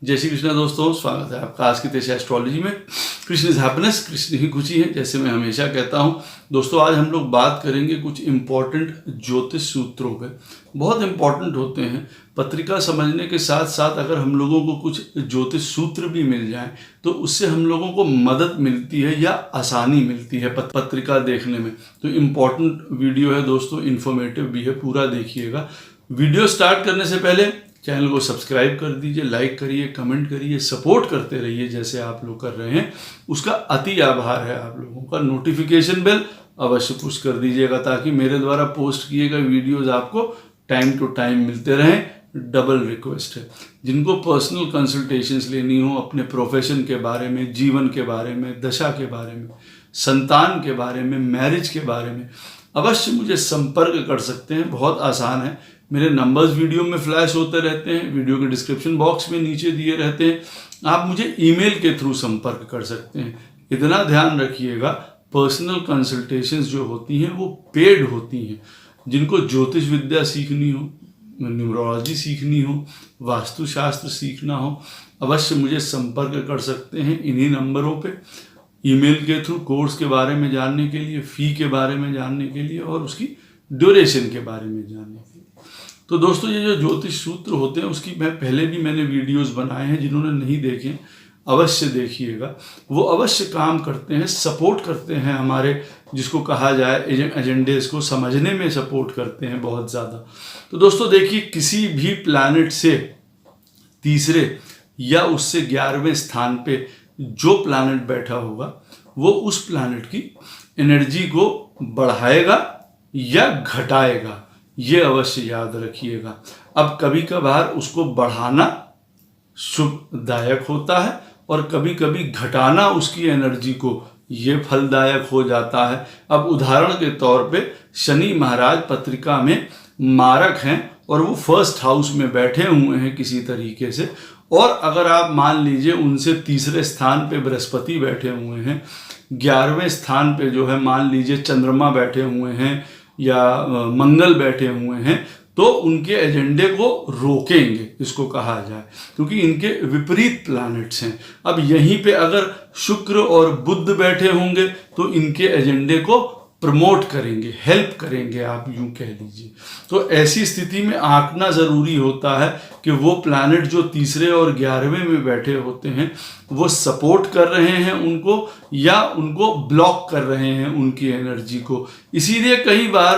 जय श्री कृष्ण दोस्तों, स्वागत है आपका आज की तेज एस्ट्रोलॉजी में। कृष्ण इज हैप्पीनेस, कृष्ण ही खुशी है, जैसे मैं हमेशा कहता हूँ। दोस्तों आज हम लोग बात करेंगे कुछ इम्पोर्टेंट ज्योतिष सूत्रों पे। बहुत इम्पोर्टेंट होते हैं। पत्रिका समझने के साथ साथ अगर हम लोगों को कुछ ज्योतिष सूत्र भी मिल जाए तो उससे हम लोगों को मदद मिलती है या आसानी मिलती है पत्रिका देखने में। तो इम्पोर्टेंट वीडियो है दोस्तों, इन्फॉर्मेटिव भी है, पूरा देखिएगा। वीडियो स्टार्ट करने से पहले चैनल को सब्सक्राइब कर दीजिए, लाइक करिए, कमेंट करिए, सपोर्ट करते रहिए जैसे आप लोग कर रहे हैं, उसका अति आभार है आप लोगों का। नोटिफिकेशन बेल अवश्य पुश कर दीजिएगा ताकि मेरे द्वारा पोस्ट किए गए वीडियोस आपको टाइम टू टाइम मिलते रहें। डबल रिक्वेस्ट है, जिनको पर्सनल कंसल्टेशंस लेनी हो अपने प्रोफेशन के बारे में, जीवन के बारे में, दशा के बारे में, संतान के बारे में, मैरिज के बारे में, अवश्य मुझे संपर्क कर सकते हैं। बहुत आसान है, मेरे नंबर्स वीडियो में फ्लैश होते रहते हैं, वीडियो के डिस्क्रिप्शन बॉक्स में नीचे दिए रहते हैं। आप मुझे ईमेल के थ्रू संपर्क कर सकते हैं। इतना ध्यान रखिएगा, पर्सनल कंसल्टेशंस जो होती हैं वो पेड होती हैं। जिनको ज्योतिष विद्या सीखनी हो, न्यूमरोलॉजी सीखनी हो, वास्तुशास्त्र सीखना हो, अवश्य मुझे संपर्क कर सकते हैं इन्हीं नंबरों पे। ईमेल के थ्रू कोर्स के बारे में जानने के लिए, फ़ी के बारे में जानने के लिए और उसकी ड्यूरेशन के बारे में जानने के लिए। तो दोस्तों ये जो ज्योतिष सूत्र होते हैं उसकी पहले भी मैंने वीडियोस बनाए हैं, जिन्होंने नहीं देखे अवश्य देखिएगा। वो अवश्य काम करते हैं, सपोर्ट करते हैं हमारे, जिसको कहा जाए एजेंडेस को समझने में सपोर्ट करते हैं बहुत ज़्यादा। तो दोस्तों देखिए, किसी भी प्लैनेट से तीसरे या उससे 11वें स्थान पे जो प्लैनेट बैठा होगा वो उस प्लैनेट की एनर्जी को बढ़ाएगा या घटाएगा, ये अवश्य याद रखिएगा। अब कभी कभार उसको बढ़ाना शुभदायक होता है और कभी कभी घटाना उसकी एनर्जी को ये फलदायक हो जाता है। अब उदाहरण के तौर पे शनि महाराज पत्रिका में मारक हैं और वो फर्स्ट हाउस में बैठे हुए हैं किसी तरीके से, और अगर आप मान लीजिए उनसे तीसरे स्थान पे बृहस्पति बैठे हुए हैं, 11वें स्थान पे जो है मान लीजिए चंद्रमा बैठे हुए हैं या मंगल बैठे हुए हैं, तो उनके एजेंडे को रोकेंगे, इसको कहा जाए, क्योंकि इनके विपरीत प्लैनेट्स हैं। अब यहीं पे अगर शुक्र और बुध बैठे होंगे तो इनके एजेंडे को प्रमोट करेंगे, हेल्प करेंगे, आप यूं कह लीजिए। तो ऐसी स्थिति में आंकना ज़रूरी होता है कि वो प्लैनेट जो तीसरे और 11वें में बैठे होते हैं वो सपोर्ट कर रहे हैं उनको या उनको ब्लॉक कर रहे हैं उनकी एनर्जी को। इसीलिए कई बार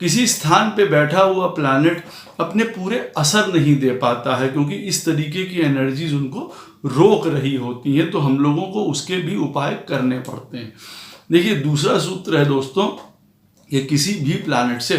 किसी स्थान पे बैठा हुआ प्लैनेट अपने पूरे असर नहीं दे पाता है, क्योंकि इस तरीके की एनर्जीज उनको रोक रही होती हैं। तो हम लोगों को उसके भी उपाय करने पड़ते हैं। देखिए, दूसरा सूत्र है दोस्तों, ये किसी भी प्लैनेट से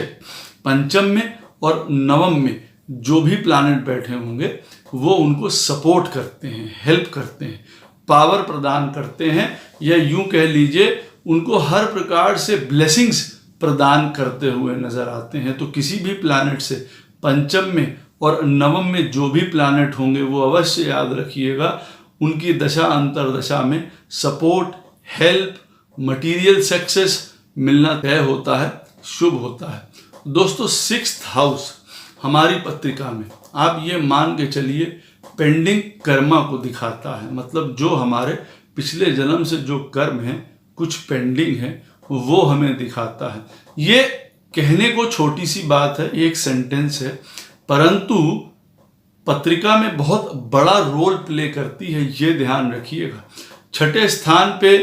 पंचम में और नवम में जो भी प्लैनेट बैठे होंगे वो उनको सपोर्ट करते हैं, हेल्प करते हैं, पावर प्रदान करते हैं, या यूं कह लीजिए उनको हर प्रकार से ब्लेसिंग्स प्रदान करते हुए नजर आते हैं। तो किसी भी प्लैनेट से पंचम में और नवम में जो भी प्लैनेट होंगे वो अवश्य याद रखिएगा, उनकी दशा अंतरदशा में सपोर्ट, हेल्प, मटीरियल सक्सेस मिलना तय होता है, शुभ होता है। दोस्तों 6th हाउस हमारी पत्रिका में आप ये मान के चलिए पेंडिंग कर्मा को दिखाता है। मतलब जो हमारे पिछले जन्म से जो कर्म हैं, कुछ पेंडिंग है, वो हमें दिखाता है। ये कहने को छोटी सी बात है, एक सेंटेंस है, परंतु पत्रिका में बहुत बड़ा रोल प्ले करती है, ये ध्यान रखिएगा। 6ठे स्थान पे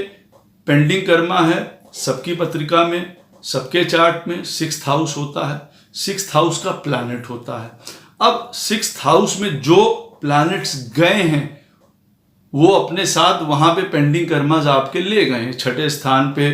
पेंडिंग कर्मा है सबकी पत्रिका में, सबके चार्ट में 6th हाउस होता है, 6th हाउस का प्लैनेट होता है। अब 6th हाउस में जो प्लैनेट्स गए हैं वो अपने साथ वहां पे पेंडिंग कर्मास आपके ले गए हैं। 6ठे स्थान पे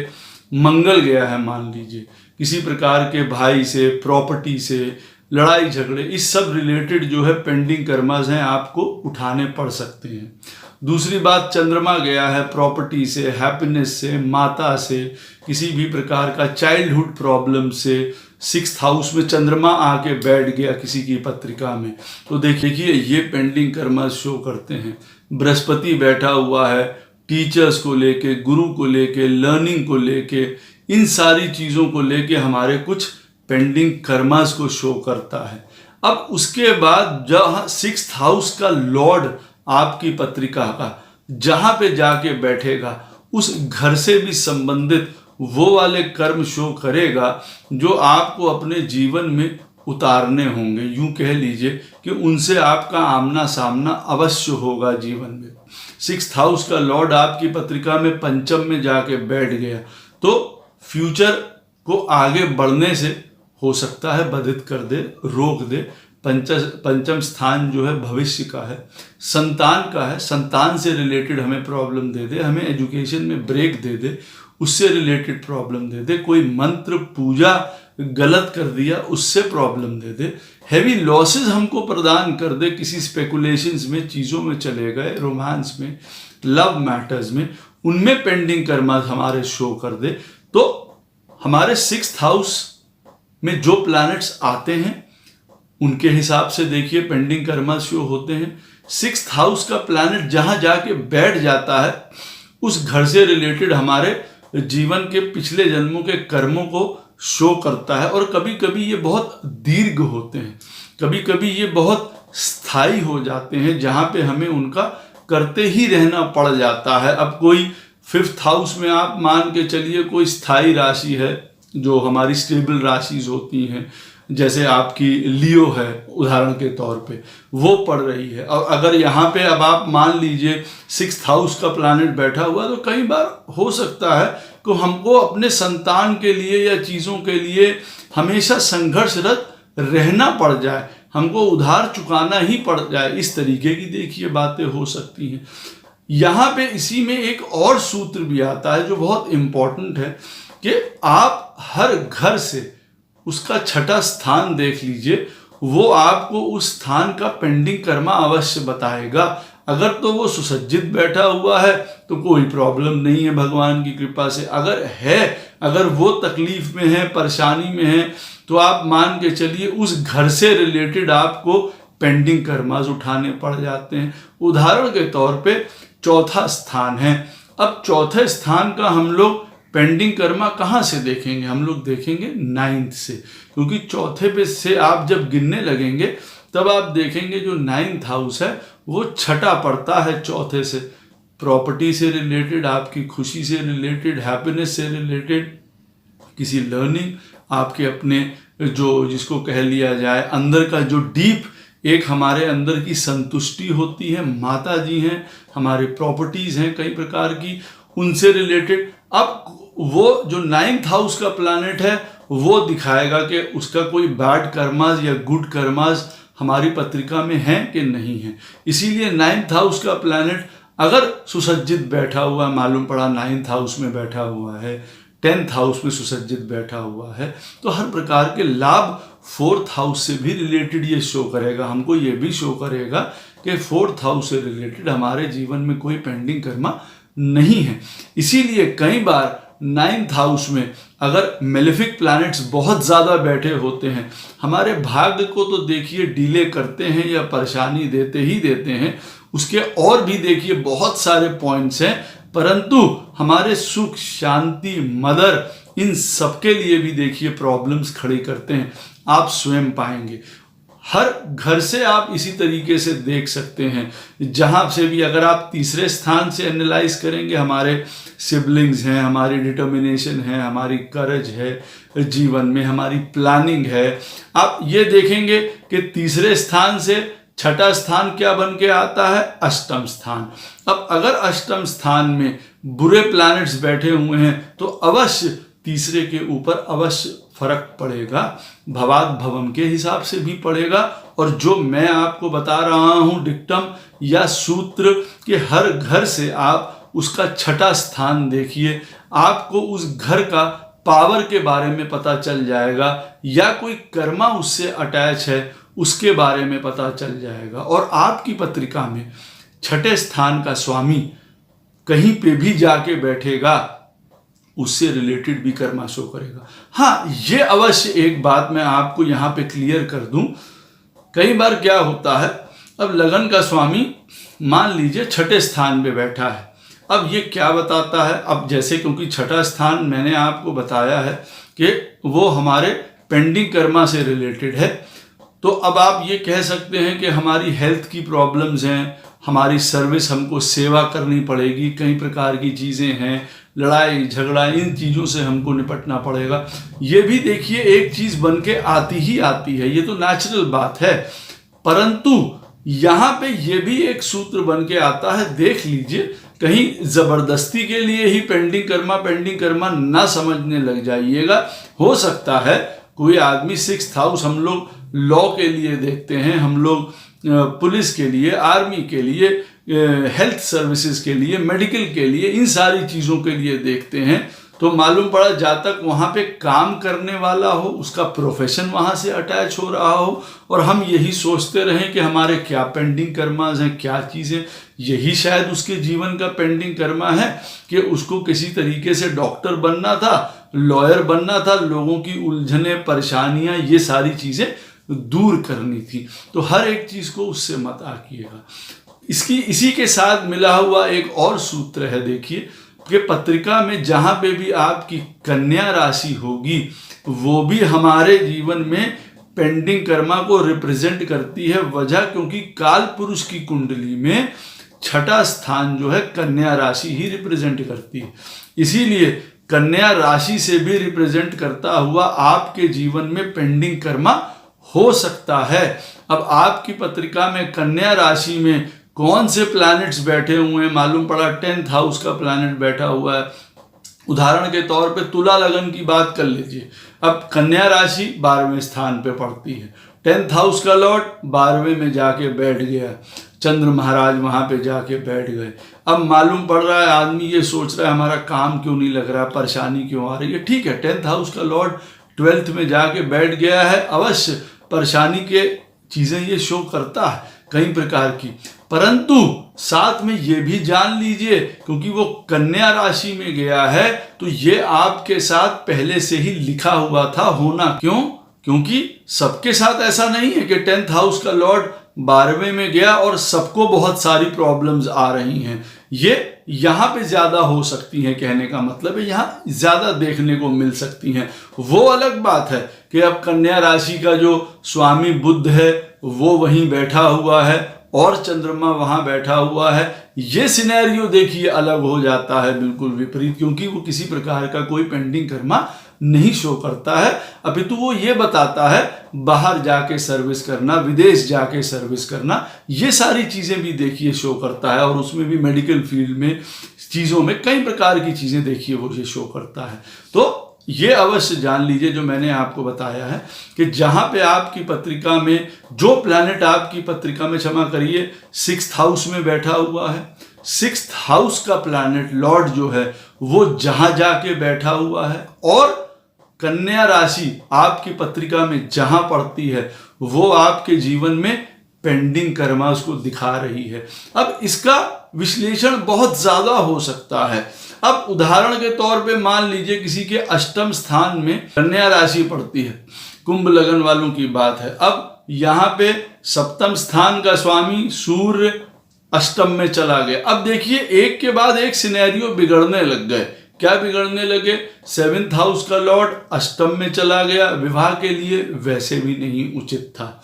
मंगल गया है, मान लीजिए किसी प्रकार के भाई से, प्रॉपर्टी से, लड़ाई झगड़े, इस सब रिलेटेड जो है पेंडिंग कर्मास हैं, आपको उठाने पड़ सकते हैं। दूसरी बात, चंद्रमा गया है प्रॉपर्टी से, हैप्पीनेस से, माता से, किसी भी प्रकार का चाइल्डहुड प्रॉब्लम से। 6th हाउस में चंद्रमा आके बैठ गया किसी की पत्रिका में, तो देखिए ये पेंडिंग कर्मा शो करते हैं। बृहस्पति बैठा हुआ है टीचर्स को लेके, गुरु को लेके, लर्निंग को लेके, इन सारी चीज़ों को लेके हमारे कुछ पेंडिंग कर्मास को शो करता है। अब उसके बाद जहाँ 6th हाउस का लॉर्ड आपकी पत्रिका का जहां पे जाके बैठेगा उस घर से भी संबंधित वो वाले कर्म शो करेगा जो आपको अपने जीवन में उतारने होंगे। यूं कह लीजिए कि उनसे आपका आमना सामना अवश्य होगा जीवन में। 6th हाउस का लॉर्ड आपकी पत्रिका में पंचम में जाके बैठ गया तो फ्यूचर को आगे बढ़ने से हो सकता है बाधित कर दे, रोक दे। पंचम स्थान जो है भविष्य का है, संतान का है, संतान से रिलेटेड हमें प्रॉब्लम दे दे, हमें एजुकेशन में ब्रेक दे दे, उससे रिलेटेड प्रॉब्लम दे दे, कोई मंत्र पूजा गलत कर दिया उससे प्रॉब्लम दे दे, हैवी लॉसेस हमको प्रदान कर दे, किसी स्पेकुलेशंस में, चीज़ों में चले गए, रोमांस में, लव मैटर्स में, उनमें पेंडिंग कर्मा हमारे शो कर दे। तो हमारे 6th हाउस में जो प्लैनेट्स आते हैं उनके हिसाब से देखिए पेंडिंग कर्मा शो होते हैं। 6th हाउस का प्लैनेट जहां जाके बैठ जाता है उस घर से रिलेटेड हमारे जीवन के पिछले जन्मों के कर्मों को शो करता है। और कभी कभी ये बहुत दीर्घ होते हैं, कभी कभी ये बहुत स्थायी हो जाते हैं जहां पे हमें उनका करते ही रहना पड़ जाता है। अब कोई 5th हाउस में आप मान के चलिए कोई स्थायी राशि है जो हमारी स्टेबल राशि होती हैं, जैसे आपकी लियो है उदाहरण के तौर पे, वो पड़ रही है। और अगर यहाँ पे अब आप मान लीजिए 6th हाउस का प्लैनेट बैठा हुआ तो कई बार हो सकता है कि हमको अपने संतान के लिए या चीज़ों के लिए हमेशा संघर्षरत रहना पड़ जाए, हमको उधार चुकाना ही पड़ जाए, इस तरीके की देखिए बातें हो सकती हैं। यहाँ पे इसी में एक और सूत्र भी आता है जो बहुत इम्पोर्टेंट है कि आप हर घर से उसका 6ठा स्थान देख लीजिए, वो आपको उस स्थान का पेंडिंग कर्मा अवश्य बताएगा। अगर तो वो सुसज्जित बैठा हुआ है तो कोई प्रॉब्लम नहीं है भगवान की कृपा से। अगर है, अगर वो तकलीफ में है, परेशानी में है, तो आप मान के चलिए उस घर से रिलेटेड आपको पेंडिंग कर्मास उठाने पड़ जाते हैं। उदाहरण के तौर पे 4था स्थान है। अब 4थे स्थान का हम लोग पेंडिंग कर्मा कहाँ से देखेंगे? हम लोग देखेंगे 9th से, क्योंकि 4थे पे से आप जब गिनने लगेंगे तब आप देखेंगे जो 9th हाउस है वो 6ठा पड़ता है 4थे से। प्रॉपर्टी से रिलेटेड, आपकी खुशी से रिलेटेड, हैप्पीनेस से रिलेटेड, किसी लर्निंग, आपके अपने जो जिसको कह लिया जाए अंदर का जो डीप एक हमारे अंदर की संतुष्टि होती है, माता जी हैं, हमारे प्रॉपर्टीज़ हैं कई प्रकार की, उनसे रिलेटेड। अब वो जो 9th हाउस का प्लैनेट है वो दिखाएगा कि उसका कोई बैड कर्मास या गुड कर्मास हमारी पत्रिका में है कि नहीं है। इसीलिए 9th हाउस का प्लैनेट अगर सुसज्जित बैठा हुआ, मालूम पड़ा 9th हाउस में बैठा हुआ है, 10th हाउस में सुसज्जित बैठा हुआ है, तो हर प्रकार के लाभ 4th हाउस से भी रिलेटेड ये शो करेगा। हमको ये भी शो करेगा कि 4th हाउस से रिलेटेड हमारे जीवन में कोई पेंडिंग कर्मा नहीं है। इसीलिए कई बार 9th हाउस में अगर मेलेफिक प्लैनेट्स बहुत ज़्यादा बैठे होते हैं, हमारे भाग्य को तो देखिए डिले करते हैं या परेशानी देते ही देते हैं। उसके और भी देखिए बहुत सारे पॉइंट्स हैं, परंतु हमारे सुख, शांति, मदर, इन सबके लिए भी देखिए प्रॉब्लम्स खड़ी करते हैं। आप स्वयं पाएंगे हर घर से आप इसी तरीके से देख सकते हैं। जहाँ से भी अगर आप तीसरे स्थान से एनालाइज करेंगे, हमारे सिबलिंग्स हैं, हमारी डिटर्मिनेशन है, हमारी करेज है जीवन में, हमारी प्लानिंग है, आप ये देखेंगे कि तीसरे स्थान से 6ठा स्थान क्या बन के आता है? अष्टम स्थान। अब अगर अष्टम स्थान में बुरे प्लैनेट्स बैठे हुए हैं तो अवश्य तीसरे के ऊपर अवश्य फर्क पड़ेगा, भवाद भवम के हिसाब से भी पड़ेगा। और जो मैं आपको बता रहा हूं डिक्टम या सूत्र कि हर घर से आप उसका 6ठा स्थान देखिए, आपको उस घर का पावर के बारे में पता चल जाएगा, या कोई कर्मा उससे अटैच है उसके बारे में पता चल जाएगा। और आपकी पत्रिका में 6ठे स्थान का स्वामी कहीं पे भी जाके बैठेगा, उससे रिलेटेड भी कर्मा शो करेगा। हाँ, ये अवश्य एक बात मैं आपको यहाँ पे क्लियर कर दूं, कई बार क्या होता है, अब लगन का स्वामी मान लीजिए 6ठे स्थान पे बैठा है। अब ये क्या बताता है? अब जैसे क्योंकि 6ठा स्थान मैंने आपको बताया है कि वो हमारे पेंडिंग कर्मा से रिलेटेड है, तो अब आप ये कह सकते हैं कि हमारी हेल्थ की प्रॉब्लम्स हैं, हमारी सर्विस, हमको सेवा करनी पड़ेगी, कई प्रकार की चीज़ें हैं, लड़ाई झगड़ा, इन चीज़ों से हमको निपटना पड़ेगा। ये भी देखिए एक चीज़ बन के आती ही आती है, ये तो नेचुरल बात है। परंतु यहाँ पे ये भी एक सूत्र बन के आता है, देख लीजिए, कहीं जबरदस्ती के लिए ही पेंडिंग कर्मा ना समझने लग जाइएगा। हो सकता है कोई आदमी 6th हाउस, हम लोग लॉ के लिए देखते हैं, हम लोग पुलिस के लिए, आर्मी के लिए, हेल्थ सर्विसेज के लिए, मेडिकल के लिए, इन सारी चीज़ों के लिए देखते हैं, तो मालूम पड़ा जहाँ तक वहाँ पे काम करने वाला हो, उसका प्रोफेशन वहाँ से अटैच हो रहा हो, और हम यही सोचते रहें कि हमारे क्या पेंडिंग कर्मास हैं, क्या चीज़ें, यही शायद उसके जीवन का पेंडिंग कर्मा है कि उसको किसी तरीके से डॉक्टर बनना था, लॉयर बनना था, लोगों की उलझने, परेशानियाँ, ये सारी चीज़ें दूर करनी थी। तो हर एक चीज़ को उससे मत आकिएगा। इसी के साथ मिला हुआ एक और सूत्र है, देखिए कि पत्रिका में जहाँ पे भी आपकी कन्या राशि होगी, वो भी हमारे जीवन में पेंडिंग कर्मा को रिप्रेजेंट करती है। वजह क्योंकि काल पुरुष की कुंडली में 6ठा स्थान जो है कन्या राशि ही रिप्रेजेंट करती है। इसीलिए कन्या राशि से भी रिप्रेजेंट करता हुआ आपके जीवन में पेंडिंग कर्मा हो सकता है। अब आपकी पत्रिका में कन्या राशि में कौन से प्लैनेट्स बैठे हुए हैं, मालूम पड़ा 10th हाउस का प्लैनेट बैठा हुआ है। उदाहरण के तौर पे तुला लगन की बात कर लीजिए। अब कन्या राशि 12वें स्थान पे पड़ती है, 10th हाउस का लॉर्ड 12वें में जाके बैठ गया, चंद्र महाराज वहां पे जाके बैठ गए। अब मालूम पड़ रहा है आदमी ये सोच रहा है हमारा काम क्यों नहीं लग रहा, परेशानी क्यों आ रही है। ठीक है, 10th हाउस का लॉर्ड 12th में जाके बैठ गया है, अवश्य परेशानी के चीजें ये शो करता है कई प्रकार की, परंतु साथ में ये भी जान लीजिए क्योंकि वो कन्या राशि में गया है तो ये आपके साथ पहले से ही लिखा हुआ था होना। क्यों? क्योंकि सबके साथ ऐसा नहीं है कि 10th हाउस का लॉर्ड 12वें में गया और सबको बहुत सारी प्रॉब्लम्स आ रही हैं। ये यहाँ पे ज्यादा हो सकती हैं, कहने का मतलब है यहाँ ज्यादा देखने को मिल सकती हैं। वो अलग बात है कि अब कन्या राशि का जो स्वामी बुध है वो वहीं बैठा हुआ है और चंद्रमा वहां बैठा हुआ है। ये सिनेरियो देखिए अलग हो जाता है, बिल्कुल विपरीत, क्योंकि वो किसी प्रकार का कोई पेंडिंग कर्मा नहीं शो करता है, अपितु वो ये बताता है बाहर जाके सर्विस करना, विदेश जाके सर्विस करना, ये सारी चीजें भी देखिए शो करता है। और उसमें भी मेडिकल फील्ड में चीजों में कई प्रकार की चीजें देखिए वो ये शो करता है। तो ये अवश्य जान लीजिए जो मैंने आपको बताया है कि जहां पे आपकी पत्रिका में जो प्लैनेट आपकी पत्रिका में, क्षमा करिए, 6th हाउस में बैठा हुआ है, 6th हाउस का प्लैनेट लॉर्ड जो है वो जहां जाके बैठा हुआ है और कन्या राशि आपकी पत्रिका में जहां पड़ती है वो आपके जीवन में पेंडिंग कर्मा उसको दिखा रही है। अब इसका विश्लेषण बहुत ज्यादा हो सकता है। अब उदाहरण के तौर पे मान लीजिए किसी के 8म स्थान में कन्या राशि पड़ती है, कुंभ लगन वालों की बात है। अब यहाँ पे 7म स्थान का स्वामी सूर्य 8म में चला गया। अब देखिए एक के बाद एक सिनेरियो बिगड़ने लग गए। क्या बिगड़ने लगे? 7th हाउस का लॉर्ड 8म में चला गया, विवाह के लिए वैसे भी नहीं उचित था।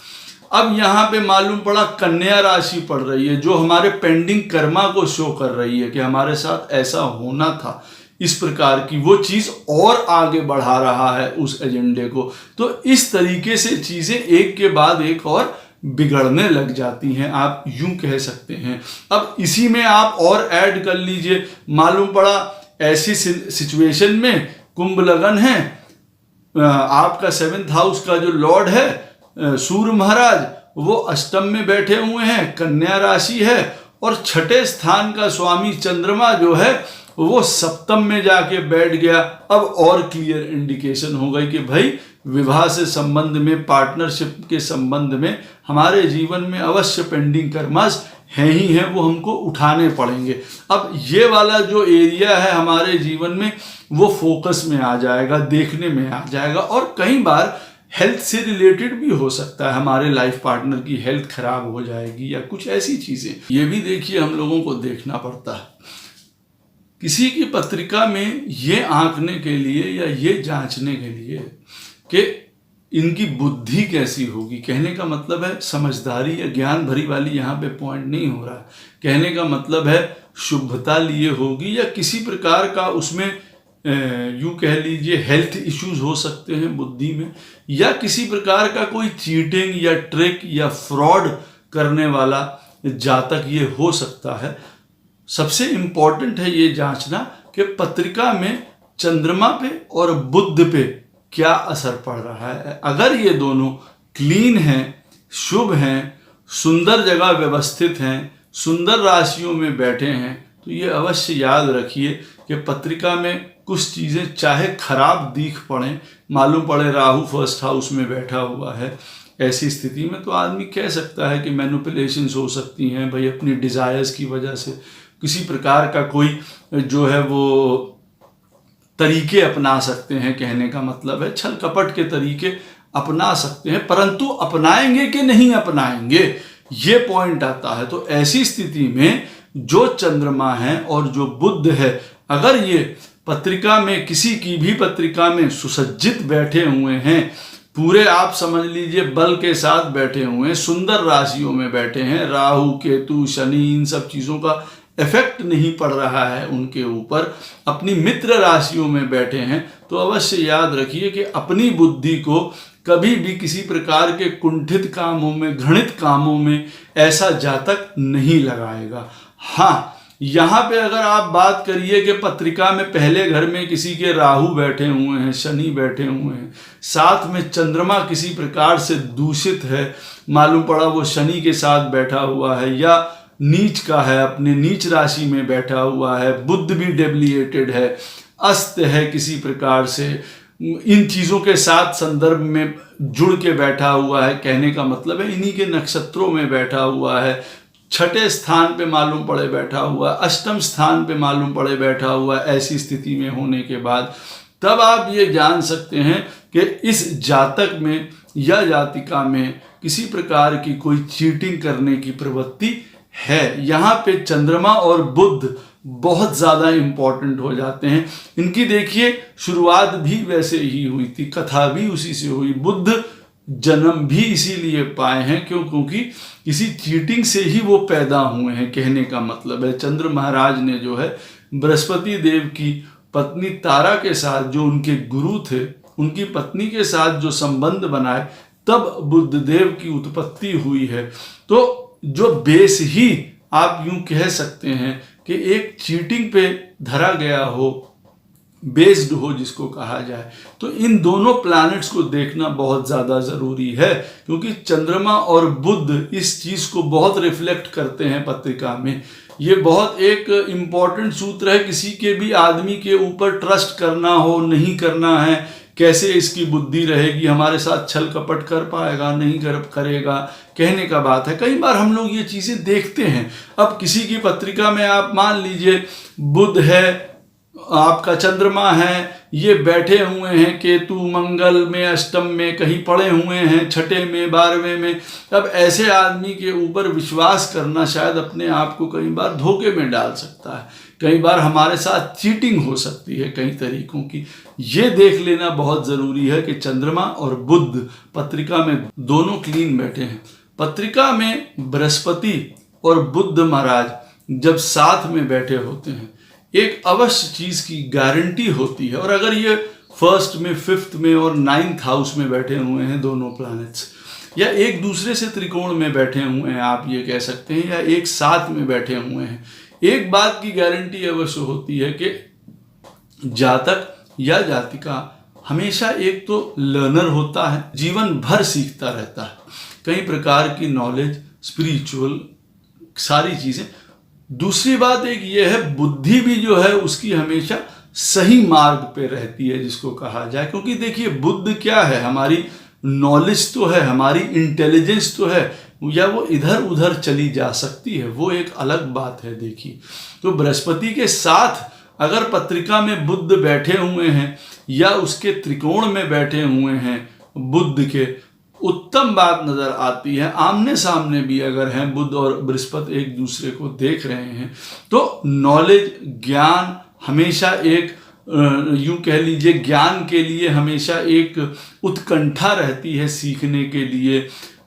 अब यहाँ पे मालूम पड़ा कन्या राशि पड़ रही है जो हमारे पेंडिंग कर्मा को शो कर रही है कि हमारे साथ ऐसा होना था, इस प्रकार की वो चीज और आगे बढ़ा रहा है उस एजेंडे को। तो इस तरीके से चीजें एक के बाद एक और बिगड़ने लग जाती हैं, आप यूं कह सकते हैं। अब इसी में आप और ऐड कर लीजिए, मालूम पड़ा ऐसी सिचुएशन में कुंभ लगन है, आपका 7th हाउस का जो लॉर्ड है सूर्य महाराज वो 8म में बैठे हुए हैं, कन्या राशि है, और 6ठे स्थान का स्वामी चंद्रमा जो है वो 7म में जाके बैठ गया। अब और क्लियर इंडिकेशन हो गई कि भाई विवाह से संबंध में, पार्टनरशिप के संबंध में हमारे जीवन में अवश्य पेंडिंग कर्मास हैं ही हैं, वो हमको उठाने पड़ेंगे। अब ये वाला जो एरिया है हमारे जीवन में वो फोकस में आ जाएगा, देखने में आ जाएगा, और कई बार हेल्थ से रिलेटेड भी हो सकता है, हमारे लाइफ पार्टनर की हेल्थ खराब हो जाएगी या कुछ ऐसी चीजें। ये भी देखिए हम लोगों को देखना पड़ता है। किसी की पत्रिका में ये आंकने के लिए या ये जांचने के लिए कि इनकी बुद्धि कैसी होगी। कहने का मतलब है समझदारी या ज्ञान भरी वाली यहाँ पे पॉइंट नहीं हो रहा है। कहने का मतलब है शुभता लिए होगी या किसी प्रकार का उसमें यूँ कह लीजिए हेल्थ इश्यूज हो सकते हैं बुद्धि में, या किसी प्रकार का कोई चीटिंग या ट्रिक या फ्रॉड करने वाला जातक ये हो सकता है। सबसे इम्पॉर्टेंट है ये जांचना कि पत्रिका में चंद्रमा पे और बुध पे क्या असर पड़ रहा है। अगर ये दोनों क्लीन हैं, शुभ हैं, सुंदर जगह व्यवस्थित हैं, सुंदर राशियों में बैठे हैं, तो ये अवश्य याद रखिए कि पत्रिका में कुछ चीज़ें चाहे खराब दिख पड़े, मालूम पड़े राहु फर्स्ट हाउस में बैठा हुआ है, ऐसी स्थिति में तो आदमी कह सकता है कि मैनिपुलेशंस हो सकती हैं भाई, अपनी डिज़ायर्स की वजह से किसी प्रकार का कोई जो है वो तरीके अपना सकते हैं। कहने का मतलब है छल कपट के तरीके अपना सकते हैं, परंतु अपनाएंगे कि नहीं अपनाएंगे ये पॉइंट आता है। तो ऐसी स्थिति में जो चंद्रमा है और जो बुध है, अगर ये पत्रिका में किसी की भी पत्रिका में सुसज्जित बैठे हुए हैं, पूरे आप समझ लीजिए बल के साथ बैठे हुए हैं, सुंदर राशियों में बैठे हैं, राहु केतु शनि इन सब चीज़ों का इफेक्ट नहीं पड़ रहा है उनके ऊपर, अपनी मित्र राशियों में बैठे हैं, तो अवश्य याद रखिए कि अपनी बुद्धि को कभी भी किसी प्रकार के कुंठित कामों में, घृणित कामों में ऐसा जातक नहीं लगाएगा। हाँ, यहाँ पे अगर आप बात करिए कि पत्रिका में पहले घर में किसी के राहु बैठे हुए हैं, शनि बैठे हुए हैं, साथ में चंद्रमा किसी प्रकार से दूषित है, मालूम पड़ा वो शनि के साथ बैठा हुआ है या नीच का है, अपने नीच राशि में बैठा हुआ है, बुध भी डेबिलिएटेड है, अस्त है किसी प्रकार से, इन चीज़ों के साथ संदर्भ में जुड़ के बैठा हुआ है, कहने का मतलब है इन्हीं के नक्षत्रों में बैठा हुआ है, छठे स्थान पे मालूम पड़े बैठा हुआ, अष्टम स्थान पे मालूम पड़े बैठा हुआ, ऐसी स्थिति में होने के बाद तब आप ये जान सकते हैं कि इस जातक में या जातिका में किसी प्रकार की कोई चीटिंग करने की प्रवृत्ति है। यहाँ पे चंद्रमा और बुध बहुत ज़्यादा इम्पॉर्टेंट हो जाते हैं। इनकी देखिए शुरुआत भी वैसे ही हुई थी, कथा भी उसी से हुई, बुध जन्म भी इसीलिए पाए हैं क्योंकि किसी चीटिंग से ही वो पैदा हुए हैं। कहने का मतलब है चंद्र महाराज ने जो है बृहस्पति देव की पत्नी तारा के साथ, जो उनके गुरु थे, उनकी पत्नी के साथ जो संबंध बनाए, तब बुध देव की उत्पत्ति हुई है। तो जो बेस ही आप यूं कह सकते हैं कि एक चीटिंग पे धरा गया हो, बेस्ड हो जिसको कहा जाए, तो इन दोनों प्लैनेट्स को देखना बहुत ज़्यादा ज़रूरी है क्योंकि चंद्रमा और बुध इस चीज़ को बहुत रिफ्लेक्ट करते हैं पत्रिका में। ये बहुत एक इम्पॉर्टेंट सूत्र है, किसी के भी आदमी के ऊपर ट्रस्ट करना हो, नहीं करना है, कैसे इसकी बुद्धि रहेगी, हमारे साथ छल कपट कर पाएगा, नहीं करेगा, कहने का बात है। कई बार हम लोग ये चीज़ें देखते हैं। अब किसी की पत्रिका में आप मान लीजिए बुध है, आपका चंद्रमा है, ये बैठे हुए हैं केतु मंगल में, अष्टम में, कहीं पड़े हुए हैं छठे में, 12वें में, अब ऐसे आदमी के ऊपर विश्वास करना शायद अपने आप को कई बार धोखे में डाल सकता है। कई बार हमारे साथ चीटिंग हो सकती है कई तरीकों की। ये देख लेना बहुत ज़रूरी है कि चंद्रमा और बुध पत्रिका में दोनों क्लीन बैठे हैं। पत्रिका में बृहस्पति और बुध महाराज जब साथ में बैठे होते हैं, एक अवश्य चीज़ की गारंटी होती है। और अगर ये फर्स्ट में, फिफ्थ में और 9th हाउस में बैठे हुए हैं दोनों प्लैनेट्स, या एक दूसरे से त्रिकोण में बैठे हुए हैं आप ये कह सकते हैं, या एक साथ में बैठे हुए हैं, एक बात की गारंटी अवश्य होती है कि जातक या जातिका हमेशा एक तो लर्नर होता है, जीवन भर सीखता रहता है, कई प्रकार की नॉलेज, स्पिरिचुअल सारी चीज़ें। दूसरी बात एक ये है, बुद्धि भी जो है उसकी हमेशा सही मार्ग पे रहती है जिसको कहा जाए, क्योंकि देखिए बुद्ध क्या है, हमारी नॉलेज तो है, हमारी इंटेलिजेंस तो है, या वो इधर उधर चली जा सकती है, वो एक अलग बात है। देखिए तो बृहस्पति के साथ अगर पत्रिका में बुध बैठे हुए हैं या उसके त्रिकोण में बैठे हुए हैं बुध के, उत्तम बात नजर आती है। आमने सामने भी अगर हैं बुध और बृहस्पति एक दूसरे को देख रहे हैं तो नॉलेज, ज्ञान हमेशा एक यूं कह लीजिए ज्ञान के लिए हमेशा एक उत्कंठा रहती है सीखने के लिए।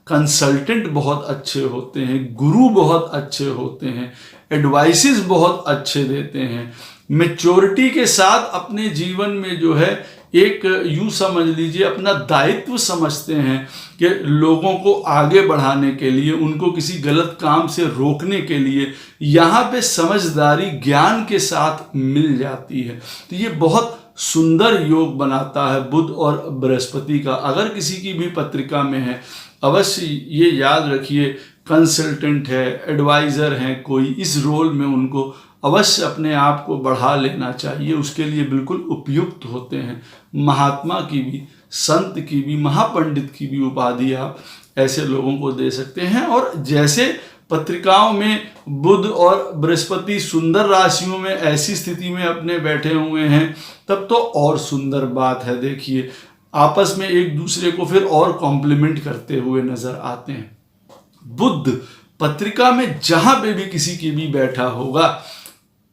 कंसल्टेंट बहुत अच्छे होते हैं, गुरु बहुत अच्छे होते हैं, एडवाइसेस बहुत अच्छे देते हैं। मैच्योरिटी के साथ अपने जीवन में जो है एक यूं समझ लीजिए अपना दायित्व समझते हैं कि लोगों को आगे बढ़ाने के लिए, उनको किसी गलत काम से रोकने के लिए यहाँ पे समझदारी ज्ञान के साथ मिल जाती है। तो ये बहुत सुंदर योग बनाता है बुध और बृहस्पति का। अगर किसी की भी पत्रिका में है, अवश्य ये याद रखिए, कंसल्टेंट है, एडवाइज़र हैं कोई, इस रोल में उनको अवश्य अपने आप को बढ़ा लेना चाहिए। उसके लिए बिल्कुल उपयुक्त होते हैं। महात्मा की भी, संत की भी, महापंडित की भी उपाधि आप ऐसे लोगों को दे सकते हैं। और जैसे पत्रिकाओं में बुध और बृहस्पति सुंदर राशियों में ऐसी स्थिति में अपने बैठे हुए हैं, तब तो और सुंदर बात है। देखिए आपस में एक दूसरे को फिर और कॉम्प्लीमेंट करते हुए नजर आते हैं। बुध पत्रिका में जहां पे भी किसी की भी बैठा होगा,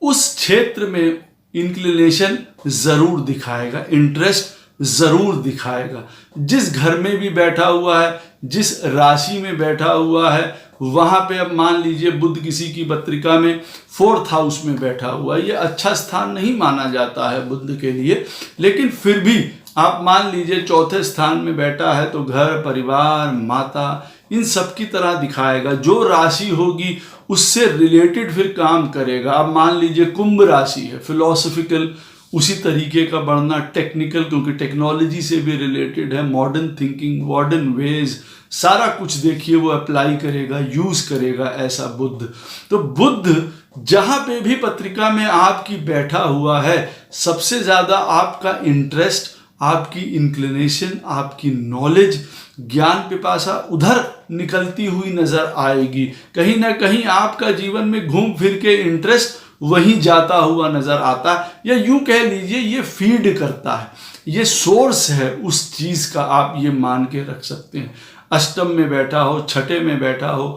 उस क्षेत्र में इंक्लिनेशन जरूर दिखाएगा, इंटरेस्ट जरूर दिखाएगा। जिस घर में भी बैठा हुआ है, जिस राशि में बैठा हुआ है, वहां पे अब मान लीजिए बुध किसी की पत्रिका में 4th हाउस में बैठा हुआ है, ये अच्छा स्थान नहीं माना जाता है बुध के लिए, लेकिन फिर भी आप मान लीजिए 4थे स्थान में बैठा है तो घर, परिवार, माता, इन सब की तरह दिखाएगा। जो राशि होगी उससे रिलेटेड फिर काम करेगा। अब मान लीजिए कुंभ राशि है, फिलोसफिकल, उसी तरीके का बढ़ना, टेक्निकल, क्योंकि टेक्नोलॉजी से भी रिलेटेड है, मॉडर्न थिंकिंग, मॉडर्न वेज, सारा कुछ देखिए वो अप्लाई करेगा, यूज करेगा ऐसा बुध। तो बुध जहां पे भी पत्रिका में आपकी बैठा हुआ है, सबसे ज्यादा आपका इंटरेस्ट, आपकी इंक्लिनेशन, आपकी नॉलेज, ज्ञान पिपासा उधर निकलती हुई नजर आएगी। कहीं ना कहीं आपका जीवन में घूम फिर के इंटरेस्ट वहीं जाता हुआ नजर आता है, या यूं कह लीजिए ये फीड करता है, ये सोर्स है उस चीज का, आप ये मान के रख सकते हैं। अष्टम में बैठा हो, छठे में बैठा हो,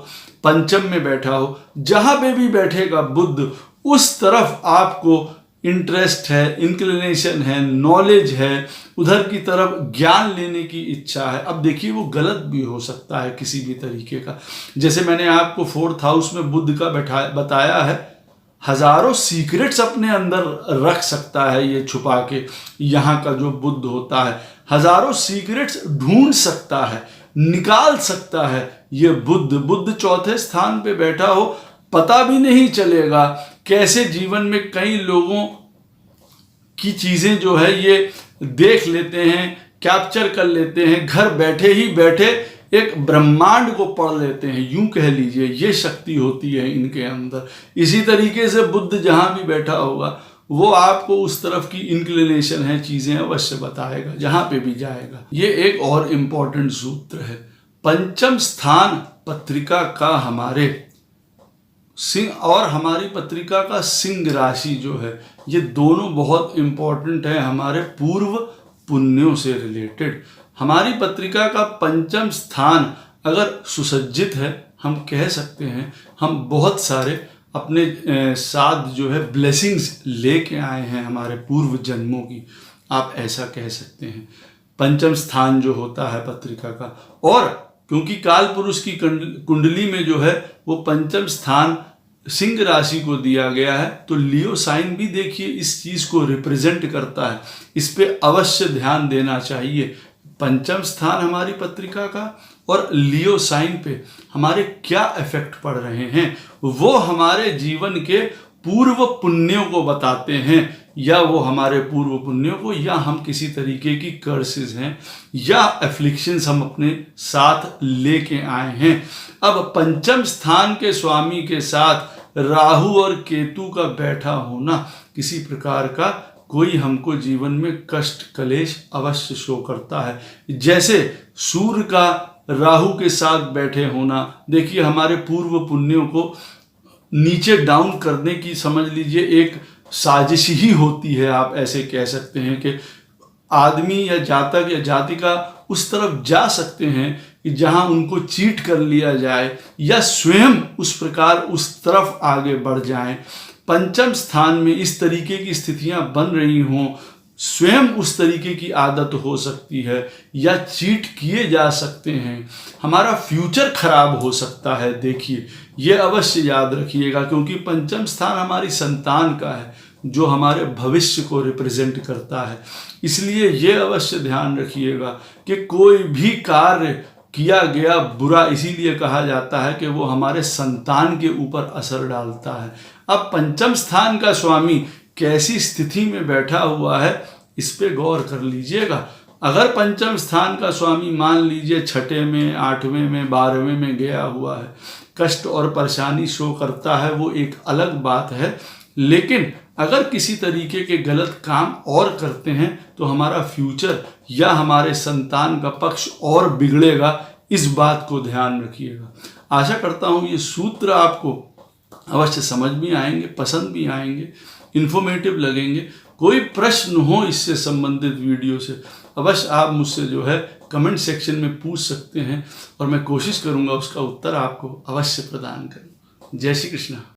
पंचम में बैठा हो, जहां पे भी बैठेगा बुध, उस तरफ आपको इंटरेस्ट है, इंक्लिनेशन है, नॉलेज है, उधर की तरफ ज्ञान लेने की इच्छा है। अब देखिए वो गलत भी हो सकता है किसी भी तरीके का। जैसे मैंने आपको 4th हाउस में बुध का बताया है, हजारों सीक्रेट्स अपने अंदर रख सकता है ये छुपा के। यहाँ का जो बुध होता है हजारों सीक्रेट्स ढूंढ सकता है, निकाल सकता है ये बुध। बुध 4थे स्थान पे बैठा हो, पता भी नहीं चलेगा कैसे जीवन में कई लोगों की चीजें जो है ये देख लेते हैं, कैप्चर कर लेते हैं, घर बैठे ही बैठे एक ब्रह्मांड को पढ़ लेते हैं, यूं कह लीजिए ये शक्ति होती है इनके अंदर। इसी तरीके से बुध जहां भी बैठा होगा वो आपको उस तरफ की इंक्लिनेशन है, चीजें अवश्य बताएगा जहां पे भी जाएगा। ये एक और इम्पॉर्टेंट सूत्र है। पंचम स्थान पत्रिका का हमारे सिंह और हमारी पत्रिका का सिंह राशि जो है, ये दोनों बहुत इंपॉर्टेंट है हमारे पूर्व पुण्यों से रिलेटेड। हमारी पत्रिका का पंचम स्थान अगर सुसज्जित है, हम कह सकते हैं हम बहुत सारे अपने साथ जो है ब्लेसिंग्स लेके आए हैं हमारे पूर्व जन्मों की, आप ऐसा कह सकते हैं। पंचम स्थान जो होता है पत्रिका का, और क्योंकि काल पुरुष की कुंडली में जो है वो पंचम स्थान सिंह राशि को दिया गया है, तो लियो साइन भी देखिए इस चीज को रिप्रेजेंट करता है। इस पे अवश्य ध्यान देना चाहिए। पंचम स्थान हमारी पत्रिका का और लियो साइन पे हमारे क्या इफेक्ट पड़ रहे हैं, वो हमारे जीवन के पूर्व पुण्यों को बताते हैं, या वो हमारे पूर्व पुण्यों को, या हम किसी तरीके की कर्सेस हैं या एफ्लिक्शंस हम अपने साथ लेके आए हैं। अब पंचम स्थान के स्वामी के साथ राहु और केतु का बैठा होना किसी प्रकार का कोई हमको जीवन में कष्ट कलेश अवश्य शो करता है। जैसे सूर्य का राहु के साथ बैठे होना, देखिए हमारे पूर्व पुण्यों को नीचे डाउन करने की समझ लीजिए एक साजिश ही होती है। आप ऐसे कह सकते हैं कि आदमी या जातक या जातिका उस तरफ जा सकते हैं कि जहां उनको चीट कर लिया जाए, या स्वयं उस प्रकार उस तरफ आगे बढ़ जाएं। पंचम स्थान में इस तरीके की स्थितियां बन रही हों, स्वयं उस तरीके की आदत हो सकती है या चीट किए जा सकते हैं, हमारा फ्यूचर खराब हो सकता है। देखिए, ये अवश्य याद रखिएगा, क्योंकि पंचम स्थान हमारी संतान का है जो हमारे भविष्य को रिप्रेजेंट करता है। इसलिए ये अवश्य ध्यान रखिएगा कि कोई भी कार्य किया गया बुरा इसीलिए कहा जाता है कि वो हमारे संतान के ऊपर असर डालता है। अब पंचम स्थान का स्वामी कैसी स्थिति में बैठा हुआ है, इस पे गौर कर लीजिएगा। अगर पंचम स्थान का स्वामी मान लीजिए छठे में, आठवें में, 12वें में गया हुआ है, कष्ट और परेशानी शो करता है, वो एक अलग बात है। लेकिन अगर किसी तरीके के गलत काम और करते हैं तो हमारा फ्यूचर या हमारे संतान का पक्ष और बिगड़ेगा। इस बात को ध्यान रखिएगा। आशा करता हूँ ये सूत्र आपको अवश्य समझ भी आएंगे, पसंद भी आएंगे, इन्फॉर्मेटिव लगेंगे। कोई प्रश्न हो इससे संबंधित वीडियो से, अवश्य आप मुझसे जो है कमेंट सेक्शन में पूछ सकते हैं और मैं कोशिश करूँगा उसका उत्तर आपको अवश्य प्रदान करूँ। जय श्री कृष्ण।